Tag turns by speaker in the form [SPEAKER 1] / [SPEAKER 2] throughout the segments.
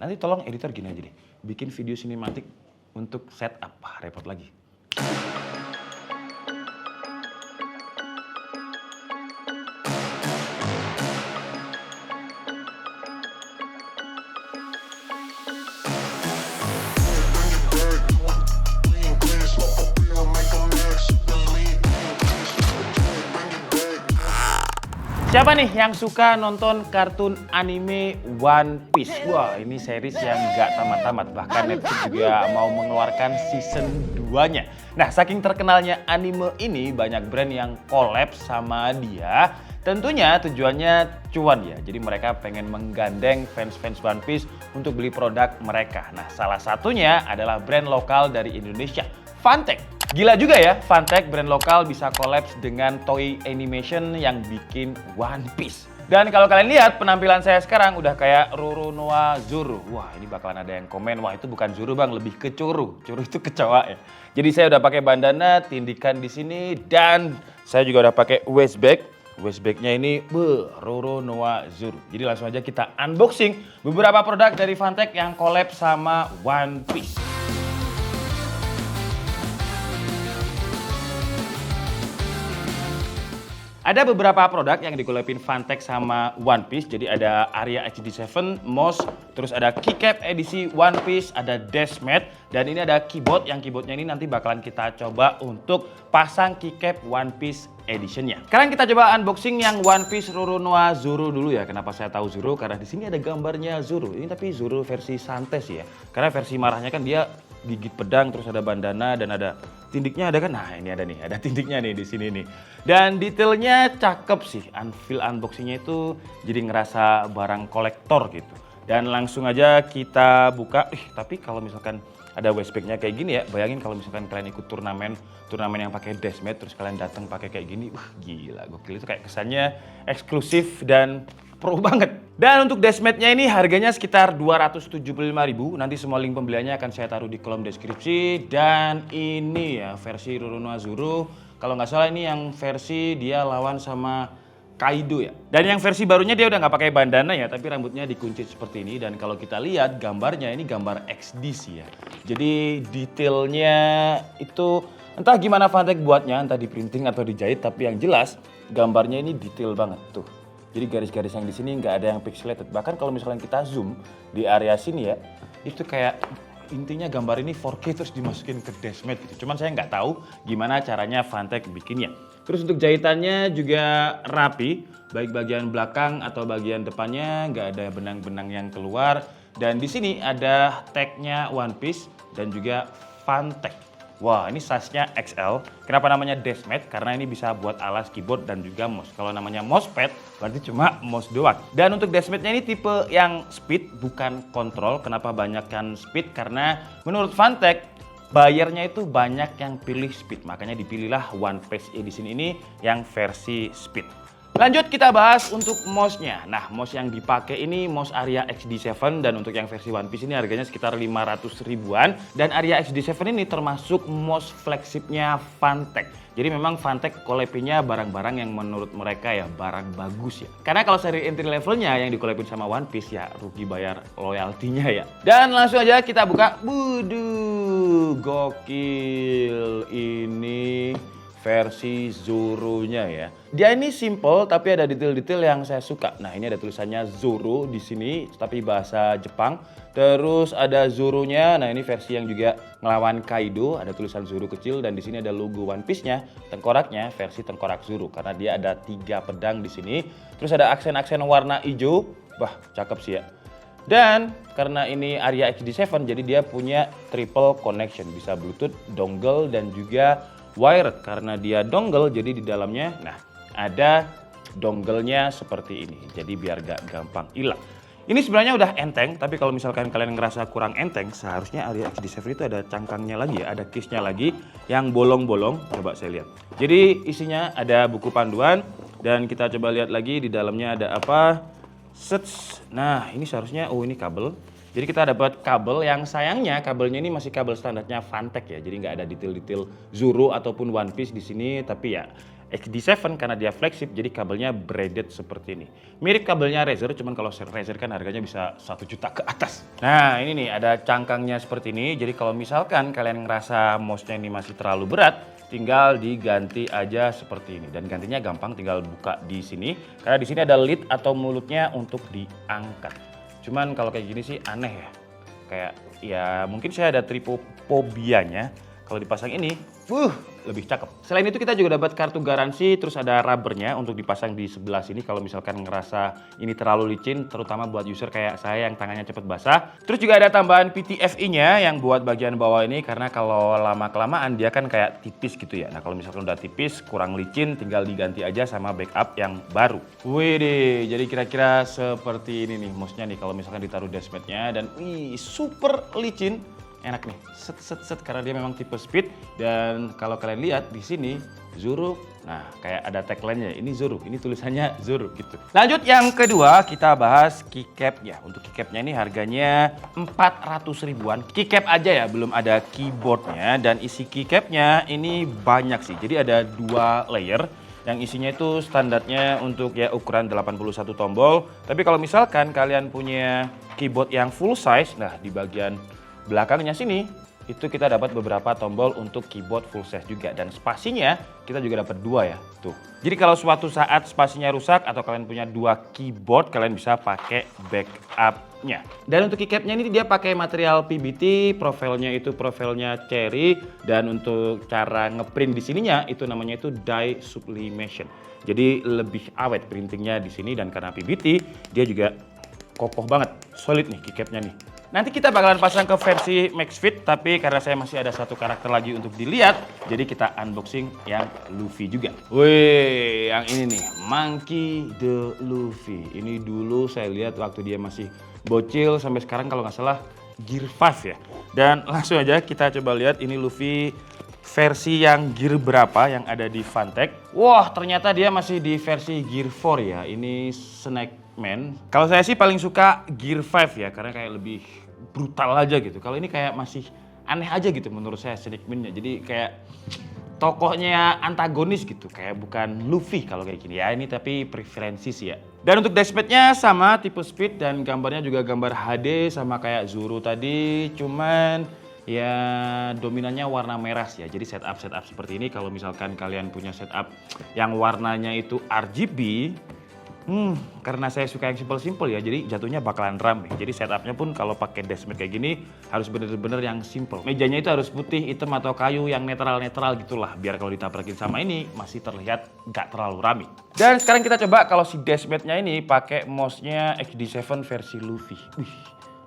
[SPEAKER 1] nanti tolong editor gini aja deh, bikin video sinematik untuk setup, repot lagi. Siapa nih yang suka nonton kartun anime One Piece? Wah, ini series yang nggak tamat-tamat. Bahkan Netflix juga mau mengeluarkan season 2-nya. Nah, saking terkenalnya anime ini, banyak brand yang collab sama dia. Tentunya tujuannya cuan ya. Jadi mereka pengen menggandeng fans-fans One Piece untuk beli produk mereka. Nah, salah satunya adalah brand lokal dari Indonesia, Fantech. Gila juga ya, Fantech brand lokal bisa collabs dengan Toei Animation yang bikin One Piece. Dan kalau kalian lihat penampilan saya sekarang udah kayak Roronoa Zoro. Wah, ini bakalan ada yang komen, wah itu bukan Zoro bang, lebih ke Curu. Curu itu kecoa ya. Jadi saya udah pakai bandana, tindikan di sini, dan saya juga udah pakai waist bag. Waist bagnya ini Roronoa Zoro. Jadi langsung aja kita unboxing beberapa produk dari Fantech yang collab sama One Piece. Ada beberapa produk yang dikolabin Fantech sama One Piece. Jadi ada Aria HD7, MOS, terus ada keycap edisi One Piece, ada dashmat, dan ini ada keyboard. Yang keyboardnya ini nanti bakalan kita coba untuk pasang keycap One Piece editionnya. Sekarang kita coba unboxing yang One Piece Roronoa Zoro dulu ya. Kenapa saya tahu Zoro? Karena di sini ada gambarnya Zoro. Ini tapi Zoro versi santai sih ya. Karena versi marahnya kan dia gigit pedang, terus ada bandana dan ada tindiknya, ada kan? Nah ini ada nih, ada tindiknya nih di sini nih. Dan detailnya cakep sih, feel unboxingnya itu jadi ngerasa barang kolektor gitu. Dan langsung aja kita buka. Tapi kalau misalkan ada waist bagnya kayak gini ya, bayangin kalau misalkan kalian ikut turnamen yang pakai dashmat, terus kalian datang pakai kayak gini, wah gila, gokil. Itu kayak kesannya eksklusif dan pro banget. Dan untuk dashmatnya ini harganya sekitar 275.000. Nanti semua link pembeliannya akan saya taruh di kolom deskripsi. Dan ini ya versi Roronoa Zoro. Kalau nggak salah ini yang versi dia lawan sama Kaido ya. Dan yang versi barunya dia udah nggak pakai bandana ya, tapi rambutnya dikuncit seperti ini. Dan kalau kita lihat gambarnya ini gambar XD sih ya. Jadi detailnya itu entah gimana Fantech buatnya, entah di printing atau dijahit, tapi yang jelas gambarnya ini detail banget tuh. Jadi garis-garis yang di sini nggak ada yang pixelated. Bahkan kalau misalnya kita zoom di area sini ya, itu kayak intinya gambar ini 4K terus dimasukin ke dashmat gitu. Cuman saya nggak tahu gimana caranya Fantech bikinnya. Terus untuk jahitannya juga rapi, baik bagian belakang atau bagian depannya nggak ada benang-benang yang keluar. Dan di sini ada tagnya One Piece dan juga Fantech. Wah, ini size-nya XL. Kenapa namanya dashmat? Karena ini bisa buat alas keyboard dan juga mouse. Kalau namanya mousepad, berarti cuma mouse doang. Dan untuk dashmatnya ini tipe yang speed, bukan kontrol. Kenapa banyakkan speed? Karena menurut Fantech, buyernya itu banyak yang pilih speed. Makanya dipilihlah One Piece Edition ini yang versi speed. Lanjut kita bahas untuk mouse-nya. Nah, mouse yang dipakai ini mouse Aria XD7 dan untuk yang versi One Piece ini harganya sekitar 500 ribuan. Dan Aria XD7 ini termasuk mouse flagshipnya Fantech. Jadi memang Fantech collab-nya barang-barang yang menurut mereka ya barang bagus ya. Karena kalau seri entry levelnya yang dikolabin sama One Piece ya rugi bayar loyaltinya ya. Dan langsung aja kita buka. Buduh, gokil ini versi Zoro-nya ya. Dia ini simple tapi ada detail-detail yang saya suka. Nah, ini ada tulisannya Zoro di sini tapi bahasa Jepang. Terus ada Zoro-nya. Nah, ini versi yang juga ngelawan Kaido, ada tulisan Zoro kecil dan di sini ada logo One Piece-nya. Tengkoraknya versi tengkorak Zoro karena dia ada 3 pedang di sini. Terus ada aksen-aksen warna hijau. Wah, cakep sih ya. Dan karena ini Aria XD7 jadi dia punya triple connection, bisa Bluetooth, dongle dan juga wired. Karena dia dongle jadi di dalamnya nah ada dongle-nya seperti ini. Jadi biar gak gampang hilang. Ini sebenarnya udah enteng, tapi kalau misalkan kalian ngerasa kurang enteng, seharusnya Aria XD7 itu ada cangkangnya lagi ya, ada case-nya lagi yang bolong-bolong. Coba saya lihat. Jadi isinya ada buku panduan dan kita coba lihat lagi di dalamnya ada apa. Sets. Nah, ini seharusnya ini kabel. Jadi kita dapat kabel yang sayangnya kabelnya ini masih kabel standarnya Fantech ya. Jadi nggak ada detail-detail Zoro ataupun One Piece di sini. Tapi ya HD7 karena dia flagship, jadi kabelnya braided seperti ini. Mirip kabelnya Razer, cuman kalau Razer kan harganya bisa 1 juta ke atas. Nah ini nih ada cangkangnya seperti ini, jadi kalau misalkan kalian ngerasa mouse-nya ini masih terlalu berat, tinggal diganti aja seperti ini. Dan gantinya gampang, tinggal buka di sini. Karena di sini ada lid atau mulutnya untuk diangkat. Cuman kalau kayak gini sih aneh ya. Kayak ya mungkin saya ada tripofobianya. Kalau dipasang ini, lebih cakep. Selain itu kita juga dapat kartu garansi, terus ada rubbernya untuk dipasang di sebelah sini kalau misalkan ngerasa ini terlalu licin, terutama buat user kayak saya yang tangannya cepet basah. Terus juga ada tambahan PTFE-nya yang buat bagian bawah ini, karena kalau lama-kelamaan dia kan kayak tipis gitu ya. Nah kalau misalkan udah tipis, kurang licin, tinggal diganti aja sama backup yang baru. Wih, jadi kira-kira seperti ini nih mouse-nya nih kalau misalkan ditaruh dashmat-nya, dan super licin. Enak nih, set karena dia memang tipe speed. Dan kalau kalian lihat di sini Zuru, nah kayak ada tagline-nya, ini Zuru, ini tulisannya Zuru gitu. Lanjut yang kedua kita bahas keycap ya. Untuk keycapnya ini harganya 400 ribuan. Keycap aja ya, belum ada keyboardnya. Dan isi keycapnya ini banyak sih, jadi ada 2 layer. Yang isinya itu standarnya untuk ya ukuran 81 tombol. Tapi kalau misalkan kalian punya keyboard yang full size, nah di bagian belakangnya sini itu kita dapat beberapa tombol untuk keyboard full size juga, dan spasinya kita juga dapat 2 ya tuh. Jadi kalau suatu saat spasinya rusak atau kalian punya 2 keyboard, kalian bisa pakai backupnya. Dan untuk keycapnya ini dia pakai material PBT, profilnya itu profilnya cherry, dan untuk cara ngeprint di sininya itu namanya itu dye sublimation. Jadi lebih awet printingnya di sini, dan karena PBT dia juga kokoh banget, solid nih keycapnya nih. Nanti kita bakalan pasang ke versi MaxFit, tapi karena saya masih ada 1 karakter lagi untuk dilihat, jadi kita unboxing yang Luffy juga. Wih, yang ini nih, Monkey D. Luffy. Ini dulu saya lihat waktu dia masih bocil, sampai sekarang kalau nggak salah Gear 5 ya. Dan langsung aja kita coba lihat ini Luffy versi yang gear berapa yang ada di Fantech. Wah, ternyata dia masih di versi Gear 4 ya. Ini Snakeman. Kalau saya sih paling suka Gear 5 ya, karena kayak lebih brutal aja gitu. Kalau ini kayak masih aneh aja gitu menurut saya Snakeman-nya. Jadi kayak tokohnya antagonis gitu, kayak bukan Luffy kalau kayak gini ya. Ini tapi preferensi sih ya. Dan untuk dashpad-nya sama tipe speed, dan gambarnya juga gambar HD sama kayak Zuru tadi, cuman ya dominannya warna merah sih ya. Jadi setup seperti ini kalau misalkan kalian punya setup yang warnanya itu RGB, karena saya suka yang simple ya, jadi jatuhnya bakalan rame. Jadi setupnya pun kalau pakai dashmat kayak gini harus bener-bener yang simple. Mejanya itu harus putih, hitam atau kayu yang netral gitulah, biar kalau ditabrakin sama ini masih terlihat nggak terlalu rame. Dan sekarang kita coba kalau si dashmatnya ini pakai mouse-nya HD7 versi Luffy. Wih,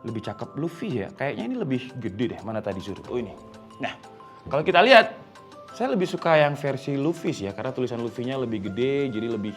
[SPEAKER 1] lebih cakep Luffy ya. Kayaknya ini lebih gede deh. Mana tadi Zuru? Oh ini. Nah, kalau kita lihat, saya lebih suka yang versi Luffy sih ya, karena tulisan Luffy-nya lebih gede, jadi lebih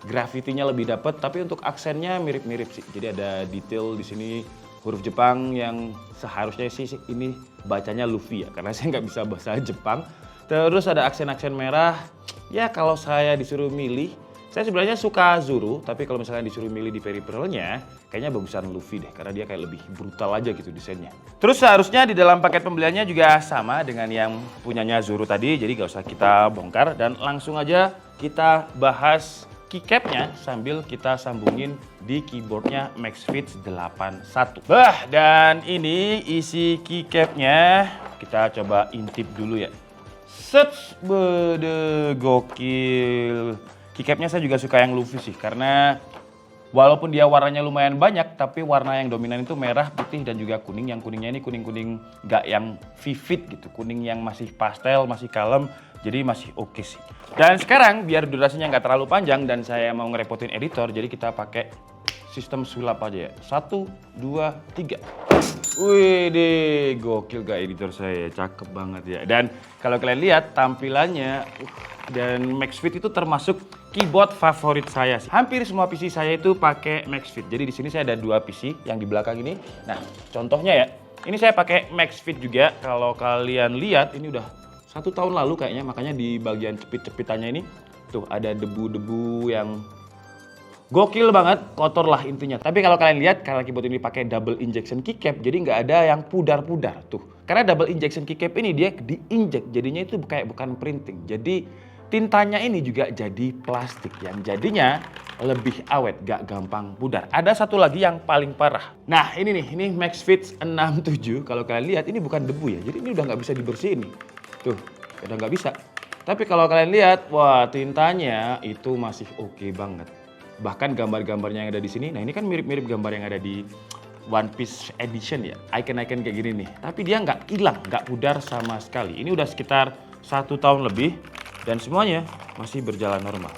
[SPEAKER 1] grafitinya lebih dapet. Tapi untuk aksennya mirip-mirip sih. Jadi ada detail di sini huruf Jepang yang seharusnya sih ini bacanya Luffy ya, karena saya nggak bisa bahasa Jepang. Terus ada aksen-aksen merah. Ya kalau saya disuruh milih, saya sebenarnya suka Zuru, tapi kalau misalnya disuruh milih di peripheralnya, kayaknya bagusan Luffy deh, karena dia kayak lebih brutal aja gitu desainnya. Terus seharusnya di dalam paket pembeliannya juga sama dengan yang punyanya Zuru tadi, jadi gak usah kita bongkar, dan langsung aja kita bahas keycapnya sambil kita sambungin di keyboardnya MaxFit 81. Dan ini isi keycapnya, kita coba intip dulu ya. Set, bede gokil. Keycapnya saya juga suka yang Luffy sih, karena walaupun dia warnanya lumayan banyak, tapi warna yang dominan itu merah, putih, dan juga kuning. Yang kuningnya ini kuning-kuning gak yang vivid gitu, kuning yang masih pastel, masih kalem, jadi masih oke sih. Dan sekarang biar durasinya nggak terlalu panjang dan saya mau ngerepotin editor, jadi kita pakai sistem sulap aja ya. 1, 2, 3. Wih deh, gokil gak editor saya, cakep banget ya. Dan kalau kalian lihat tampilannya, dan MaxFit itu termasuk keyboard favorit saya sih. Hampir semua PC saya itu pakai MaxFit. Jadi di sini saya ada 2 PC yang di belakang ini. Nah, contohnya ya, ini saya pakai MaxFit juga. Kalau kalian lihat, ini udah 1 tahun lalu kayaknya, makanya di bagian cepit-cepitannya ini tuh ada debu-debu yang gokil banget, kotor lah intinya. Tapi kalau kalian lihat, karena keyboard ini pakai double injection keycap, jadi nggak ada yang pudar-pudar tuh. Karena double injection keycap ini dia diinjek, jadinya itu kayak bukan printing. Jadi tintanya ini juga jadi plastik yang jadinya lebih awet, gak gampang pudar. Ada satu lagi yang paling parah. Nah ini nih, ini Maxfit 67. Kalau kalian lihat ini bukan debu ya, jadi ini udah nggak bisa dibersihin nih. Tuh, udah nggak bisa. Tapi kalau kalian lihat, wah tintanya itu masih oke banget. Bahkan gambar-gambarnya yang ada di sini, nah ini kan mirip-mirip gambar yang ada di One Piece Edition ya, icon-icon kayak gini nih. Tapi dia nggak hilang, nggak pudar sama sekali. Ini udah sekitar 1 tahun lebih dan semuanya masih berjalan normal.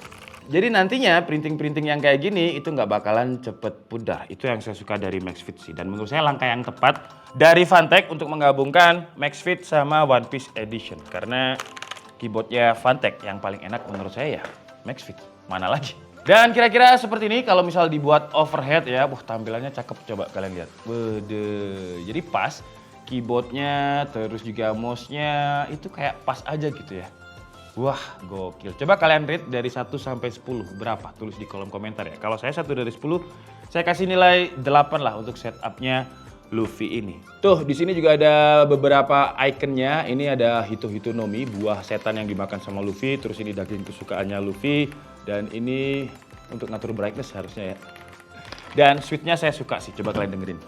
[SPEAKER 1] Jadi nantinya printing-printing yang kayak gini itu nggak bakalan cepet pudar. Itu yang saya suka dari Maxfit sih. Dan menurut saya langkah yang tepat dari Fantech untuk menggabungkan Maxfit sama One Piece Edition. Karena keyboardnya Fantech yang paling enak menurut saya ya Maxfit. Mana lagi? Dan kira-kira seperti ini kalau misal dibuat overhead ya, tampilannya cakep, coba kalian lihat. Bede. Jadi pas keyboardnya terus juga mouse-nya itu kayak pas aja gitu ya. Wah, gokil. Coba kalian rate dari 1 sampai 10 berapa? Tulis di kolom komentar ya. Kalau saya 1 dari 10, saya kasih nilai 8 lah untuk setup-nya Luffy ini. Tuh, di sini juga ada beberapa ikonnya. Ini ada Hito-Hito no Mi, buah setan yang dimakan sama Luffy. Terus ini daging kesukaannya Luffy. Dan ini untuk ngatur brightness harusnya ya. Dan switch-nya saya suka sih, coba kalian dengerin.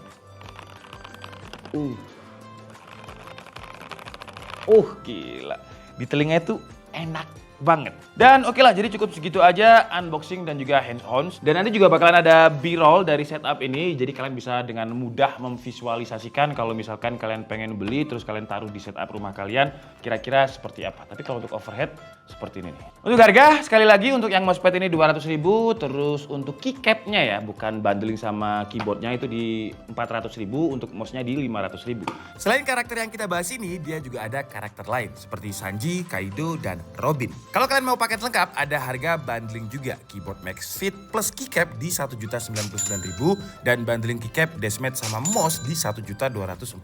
[SPEAKER 1] Gila. Di telinga itu enak banget. Dan oke lah, jadi cukup segitu aja unboxing dan juga hands-on. Dan nanti juga bakalan ada B-roll dari setup ini. Jadi kalian bisa dengan mudah memvisualisasikan kalau misalkan kalian pengen beli terus kalian taruh di setup rumah kalian kira-kira seperti apa. Tapi kalau untuk overhead seperti ini nih. Untuk harga sekali lagi untuk yang mousepad ini 200.000, terus untuk keycapnya ya bukan bundling sama keyboardnya itu di 400.000, untuk mouse-nya di 500.000. Selain karakter yang kita bahas ini, dia juga ada karakter lain seperti Sanji, Kaido, dan Robin. Kalau kalian mau paket lengkap, ada harga bundling juga. Keyboard Maxfit plus keycap di 1.099.000 dan bundling keycap, dashmat sama mouse di 1.245.000.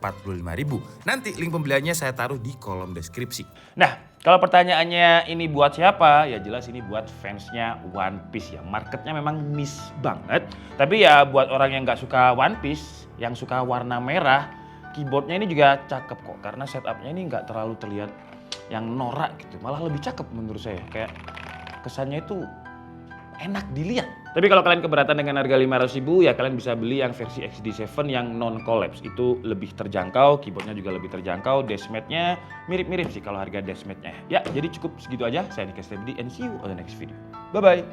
[SPEAKER 1] Nanti link pembeliannya saya taruh di kolom deskripsi. Nah, kalau pertanyaannya ini buat siapa? Ya jelas ini buat fansnya One Piece ya. Marketnya memang niche banget. Tapi ya buat orang yang nggak suka One Piece, yang suka warna merah, keyboardnya ini juga cakep kok. Karena setupnya ini nggak terlalu terlihat yang norak gitu, malah lebih cakep menurut saya. Kayak kesannya itu enak dilihat. Tapi kalau kalian keberatan dengan harga 500.000 ya kalian bisa beli yang versi XD7 yang non collapse. Itu lebih terjangkau, keyboardnya juga lebih terjangkau, dashmatnya mirip-mirip sih kalau harga dashmatnya. Ya jadi cukup segitu aja. Saya Nick STBD and see you on the next video. Bye bye.